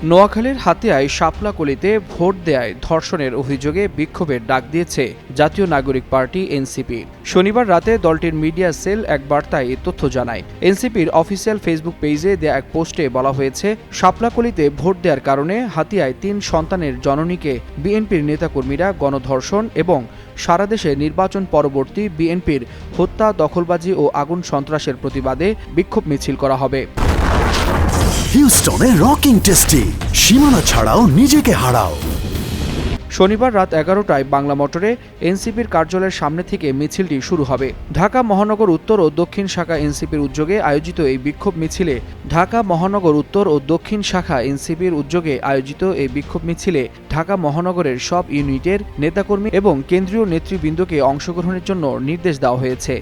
নোয়াখালীর হাতিয়ায় শাপলাকলিতে ভোট দেয়ায় ধর্ষণের অভিযোগে বিক্ষোভের ডাক দিয়েছে জাতীয় নাগরিক পার্টি এনসিপি। শনিবার রাতে দলটির মিডিয়া সেল এক বার্তায় এ তথ্য জানায়। এনসিপির অফিসিয়াল ফেসবুক পেজে দেয়া এক পোস্টে বলা হয়েছে, শাপলাকলিতে ভোট দেওয়ার কারণে হাতিয়ায় ৩ সন্তানের জননীকে বিএনপির নেতাকর্মীরা গণধর্ষণ এবং সারা দেশে নির্বাচন পরবর্তী বিএনপির হত্যা, দখলবাজি ও আগুন সন্ত্রাসের প্রতিবাদে বিক্ষোভ মিছিল করা হবে। হিউস্টনে রকিং টেস্টি, সীমানা ছাড়াও নিজেকে হারাও। শনিবার রাত 11টায় বাংলা মোটরে এনসিপির কার্যালয়ের সামনে থেকে মিছিলটি শুরু হবে। ঢাকা মহানগর উত্তর ও দক্ষিণ শাখা এনসিপির উদ্যোগে আয়োজিত এই বিক্ষোভ মিছিলে ঢাকা মহানগর উত্তর ও দক্ষিণ শাখা এনসিপির উদ্যোগে আয়োজিত এই বিক্ষোভ মিছিলে ঢাকা মহানগরের সব ইউনিটের নেতাকর্মী এবং কেন্দ্রীয় নেতৃবৃন্দকে অংশগ্রহণের জন্য নির্দেশ দেওয়া হয়েছে।